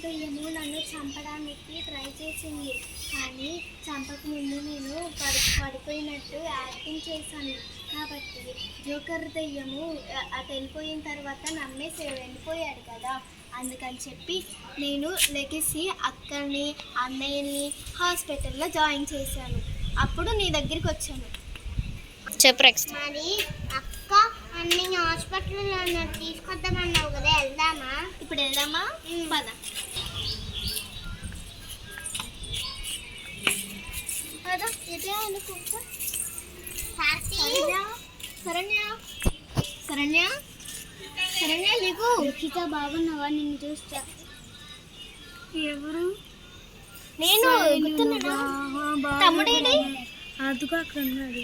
దెయ్యము నన్ను చంపడానికి ట్రై చేసింది, కానీ చంపక ముందు నేను పడిపోయినట్టు యాక్టింగ్ చేశాను. కాబట్టి జోకర్ దెయ్యము అటు వెళ్ళిపోయిన తర్వాత నమ్మేసి వెళ్ళిపోయాడు కదా, అందుకని చెప్పి నేను లెగిసి అక్కడిని అన్నయ్యని హాస్పిటల్లో జాయిన్ చేశాను. అప్పుడు నీ దగ్గరికి వచ్చాను. చెప్పు. మరి అక్క అన్ని హాస్పిటల్లో తీసుకొద్దామన్నావు కదా, వెళ్దామా? ఇప్పుడు వెళ్దామా? పద. శరణ్య శరణ్య శరణ్య నీకు లిఖిత బాగున్నావా? నిన్ను చూస్తా. ఎవరు? నేను తమ్ముడేడి? అదుగు అక్కడ ఉన్నాడు.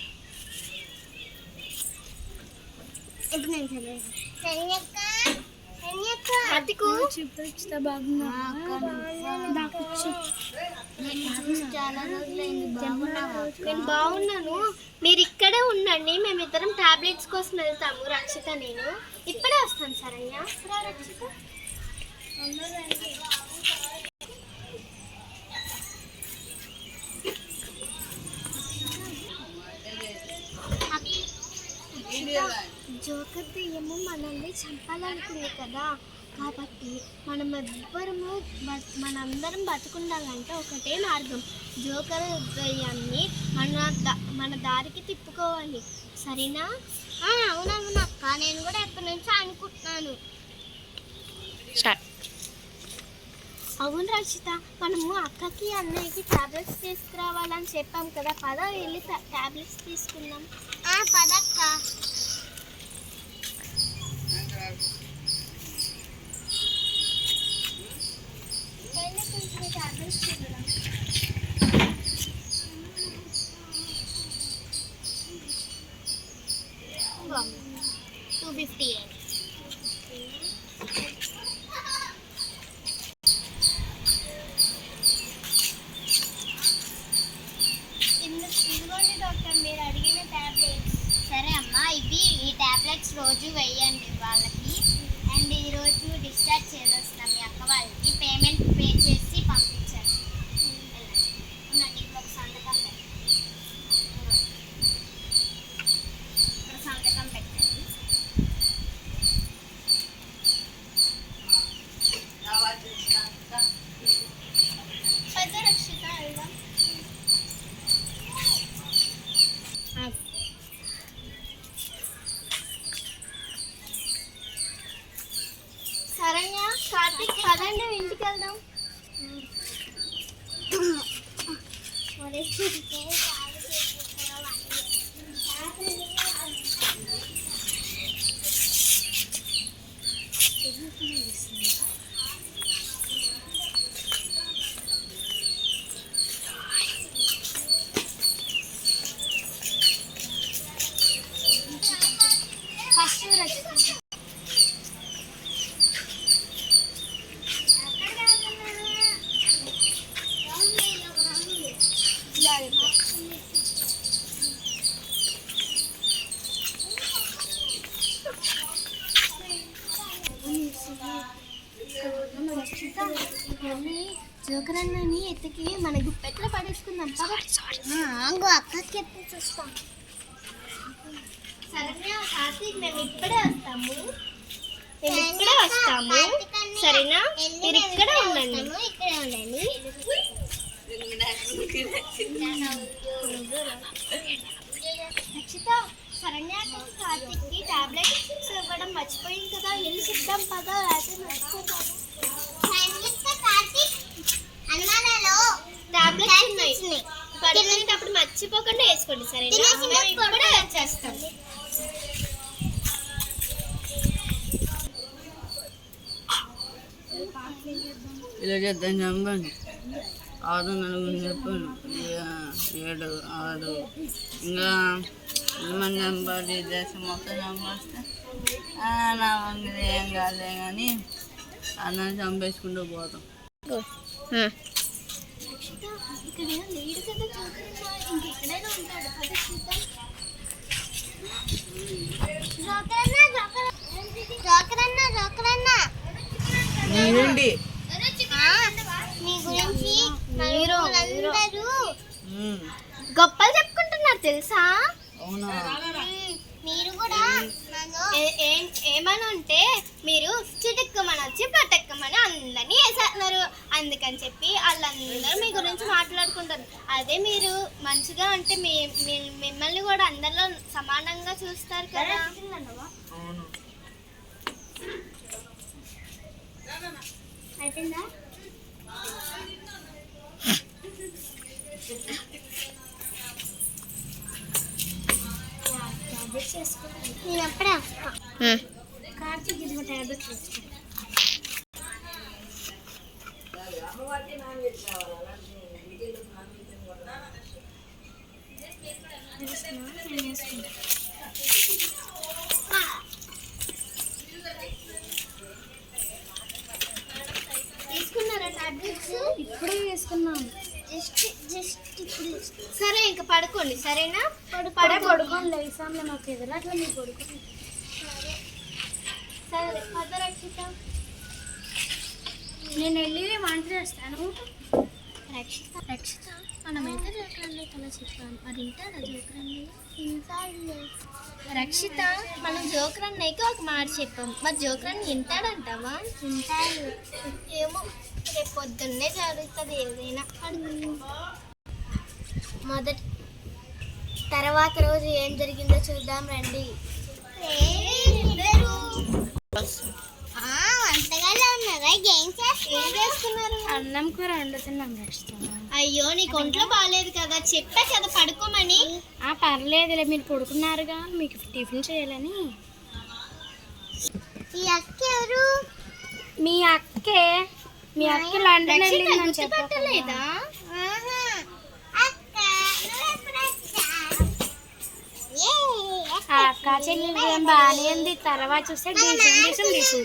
ఇప్పుడు నేను చాలా రోజులైంది. నేను బాగున్నాను, మీరు ఇక్కడే ఉండండి, మేమిద్దరం టాబ్లెట్స్ కోసం వెళ్తాము. రక్షిత నేను ఇప్పుడే వస్తాను. శరణ్య రక్షిత జోకర్ దెయ్యము మనల్ని చంపాలనుకుంది కదా, కాబట్టి మనందరం బతుకుండాలంటే ఒకటే మార్గం, జోకర్ దెయ్యాన్ని మన దారికి తిప్పుకోవాలి. సరేనా? అవునవును అక్క, నేను కూడా ఎప్పటి నుంచో అనుకుంటున్నాను. అవును రక్షిత, మనము అక్కకి అన్నయ్యకి టాబ్లెట్స్ తీసుకురావాలని చెప్పాం కదా, పద వెళ్ళి టాబ్లెట్స్ తీసుకుందాం. పదక్క. టాబ్లెట్స్ చూడడం 258. ఇదిగోండి డాక్టర్, మీరు అడిగిన టాబ్లెట్స్. సరే అమ్మా, ఈ టాబ్లెట్స్ రోజు వేయండి వాళ్ళకి. అండ్ ఈరోజు డిశ్చార్జ్ చేసేస్తున్నాం మీ అక్క వాళ్ళకి. పేమెంట్ పే చేసి పంపించండి. ఉండండి, ఇంకొక సంతకం పెట్టండి. ఇక్కడ సంతకం పెట్టండి. పెద్ద రక్షిత వెళ్దాం. శరణ్య, కార్తీక్ పదండి, ఇంటికి వెళ్దాం. ఫస్ట్ రక్షిత జోకర్ అన్నని ఎత్తికి మన గుప్పెట్లో పడేసుకుందాం. అక్కకి ఎత్తి చూస్తాం. శరణ్య, కార్తీక్, మేము ఇప్పుడే వస్తాము. సరేనా? మీరు ఇక్కడే ఉండండి. ఇక్కడే ఉండండి. రక్షిత, శరణ్య కార్తీక్కి టాబ్లెట్స్ ఇవ్వడం మర్చిపోయింది కదా, వెళ్ళి సిద్ధం పదా, అయితే మర్చిపోతాము. టాబ్లెట్స్ ఉన్నాయి, పడుకునేటప్పుడు మర్చిపోకుండా వేసుకోండి. సరేనా? ఇప్పుడే వచ్చేస్తాం. ఇలా చేద్దాం. చంపండి. 6 నలుగురు చెప్పాను, 7 6 ఇంకా ఎంతమంది చంపాలి? దేశం మొత్తం చంపేస్తే నా మంది ఏం కాలే కానీ అందరిని చంపేసుకుంటూ పోతాం. ఏంటి గొప్పలు చెప్పుకుంటున్నారు తెలుసా? అవునా? మీరు కూడా ఏమని అంటే మీరు చిటుక్కమని వచ్చి పటక్కమని అందరినీ వేసేస్తున్నారు. అందుకని చెప్పి వాళ్ళందరూ మీ గురించి మాట్లాడుకుంటారు. అదే మీరు మంచిగా అంటే మిమ్మల్ని కూడా అందరిలో సమానంగా చూస్తారు కదా. అవును. అయిపోయిందా? నేను అప్పుడే వస్తా. కార్తీక్ ఇదిగో టాబ్లెట్స్ వేసుకో. తీసుకున్నారా టాబ్లెట్స్? ఇప్పుడే వేసుకున్నాం. జస్ట్ ఇప్పుడు. సరే ఇంకా పడుకోండి సరేనా? పడుకోండి లేసాంలే, మాకు ఎదురు అట్లా మీరు పడుకోండి. సరే పద రక్షిత. నేను వెళ్ళి వంట చేస్తాను. రక్షిత మనమైతే జోకరన్న కలా చెప్పాను. మరి వింటారా జోకరన్న? రక్షిత మనం జోకరన్నయ్యకి ఒక మాట చెప్పాం. మరి జోకరన్న వింటాడంటావా? వింటాడు. ఏమో రేపు పొద్దున్నే జరుగుతుంది ఏదైనా. తర్వాత రోజు ఏం జరిగిందో చూద్దాం రండి. అంతగానే ఉన్నారా? ఏం చేస్తున్నారు? అన్నం కూర వండుతున్నాం రక్షిత. అయ్యో నీకు ఒంట్లో బాగాలేదు కదా, చెప్పా కదా పడుకోమని. పర్లేదులే, మీరు పడుకున్నారుగా, మీకు టిఫిన్ చేయాలని. ఈ అక్క ఎవరు? మీ అక్క లండన్ వెళ్ళిందని చెప్పలేదా? అక్క చెల్లెలు ఏం బాగానే ఉంది. తర్వాత చూస్తే డీసం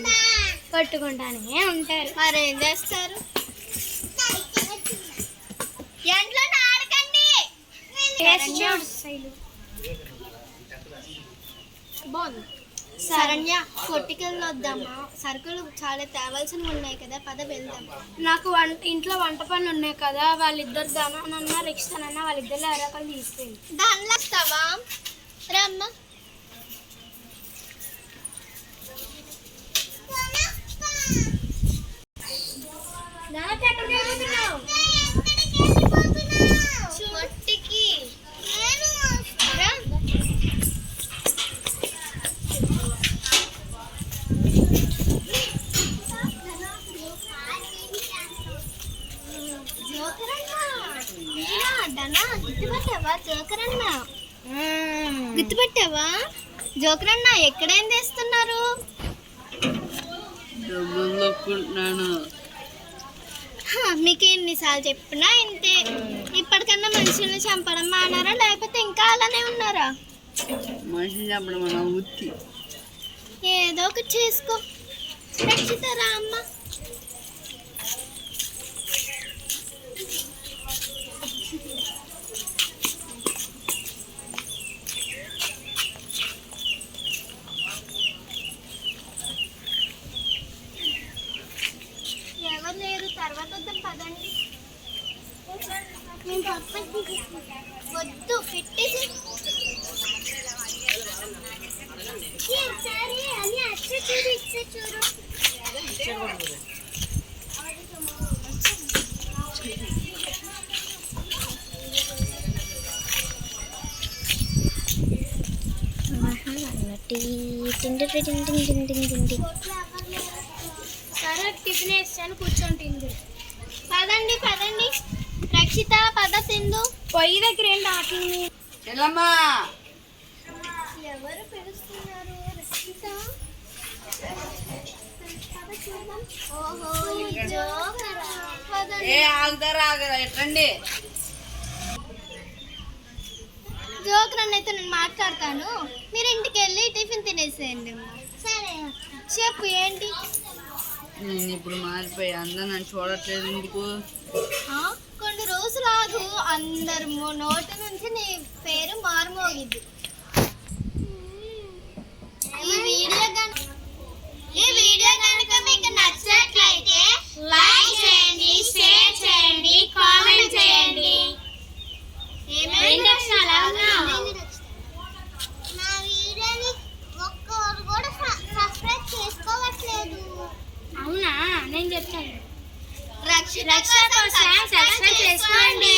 కొట్టుకుంటానే ఉంటారు. మరేం చేస్తారు? ఎంట్లో ఆడకండి. బాగుంది. శరణ్య కొట్టికెళ్ళి వద్దామా? సరుకులు చాలా తేవాల్సినవి ఉన్నాయి కదా, పద వెళ్దాం. నాకు ఇంట్లో వంట పనులు ఉన్నాయి కదా, వాళ్ళిద్దరు దానన్నా రిక్షానన్నా వాళ్ళిద్దరు ఎవరొకరు తీసుకెళ్ళి. దానిలో వస్తావా? రమ్మ. గుర్తుపట్టావా? జోకరన్న ఎక్కడేం చేస్తున్నారు? మీకు ఎన్నిసార్లు చెప్పినా ఇంతే. ఇప్పటికన్నా మనుషుల్ని చంపడం మానారా లేకపోతే ఇంకా అలానే ఉన్నారా? మనిషిని చంపడం ఉత్తి. ఏదో ఒకటి చేసుకో. రక్షితారా అమ్మ? ఎవరు లేరు, తర్వాత వద్దాం పదండి. వద్దు పెట్టేసి చూడు. సరే టిఫిన్ వేస్తాను, కూర్చోండి. పదండి పదండి. రక్షిత పద తిందు. పొయ్యి దగ్గర ఏంటి ఆటలు? ఎవరు పిలుస్తున్నారు? రక్షిత. ఓహో జోకరా. ఆగరా ఎట్లండి? జోకరన్న అయితే నేను మాట్లాడతాను, మీరు ఇంటికి వెళ్ళి టిఫిన్ తినేసేయండి. సరే చెప్పు ఏంటి? నేను ఇప్పుడు మారిపోయి అందరూ నన్ను చూడట్లేదు ఎందుకు? కొన్ని రోజులు ఆగు, అందరు నోటి నుంచి నీ పేరు మారుమోగిద్ది. ఈ వీడియో కనుక మీకు నచ్చినట్లయితే లైక్ చేయండి, షేర్ చేయండి, కామెంట్ చేయండి. ఏమైంది? చేసుకోండి.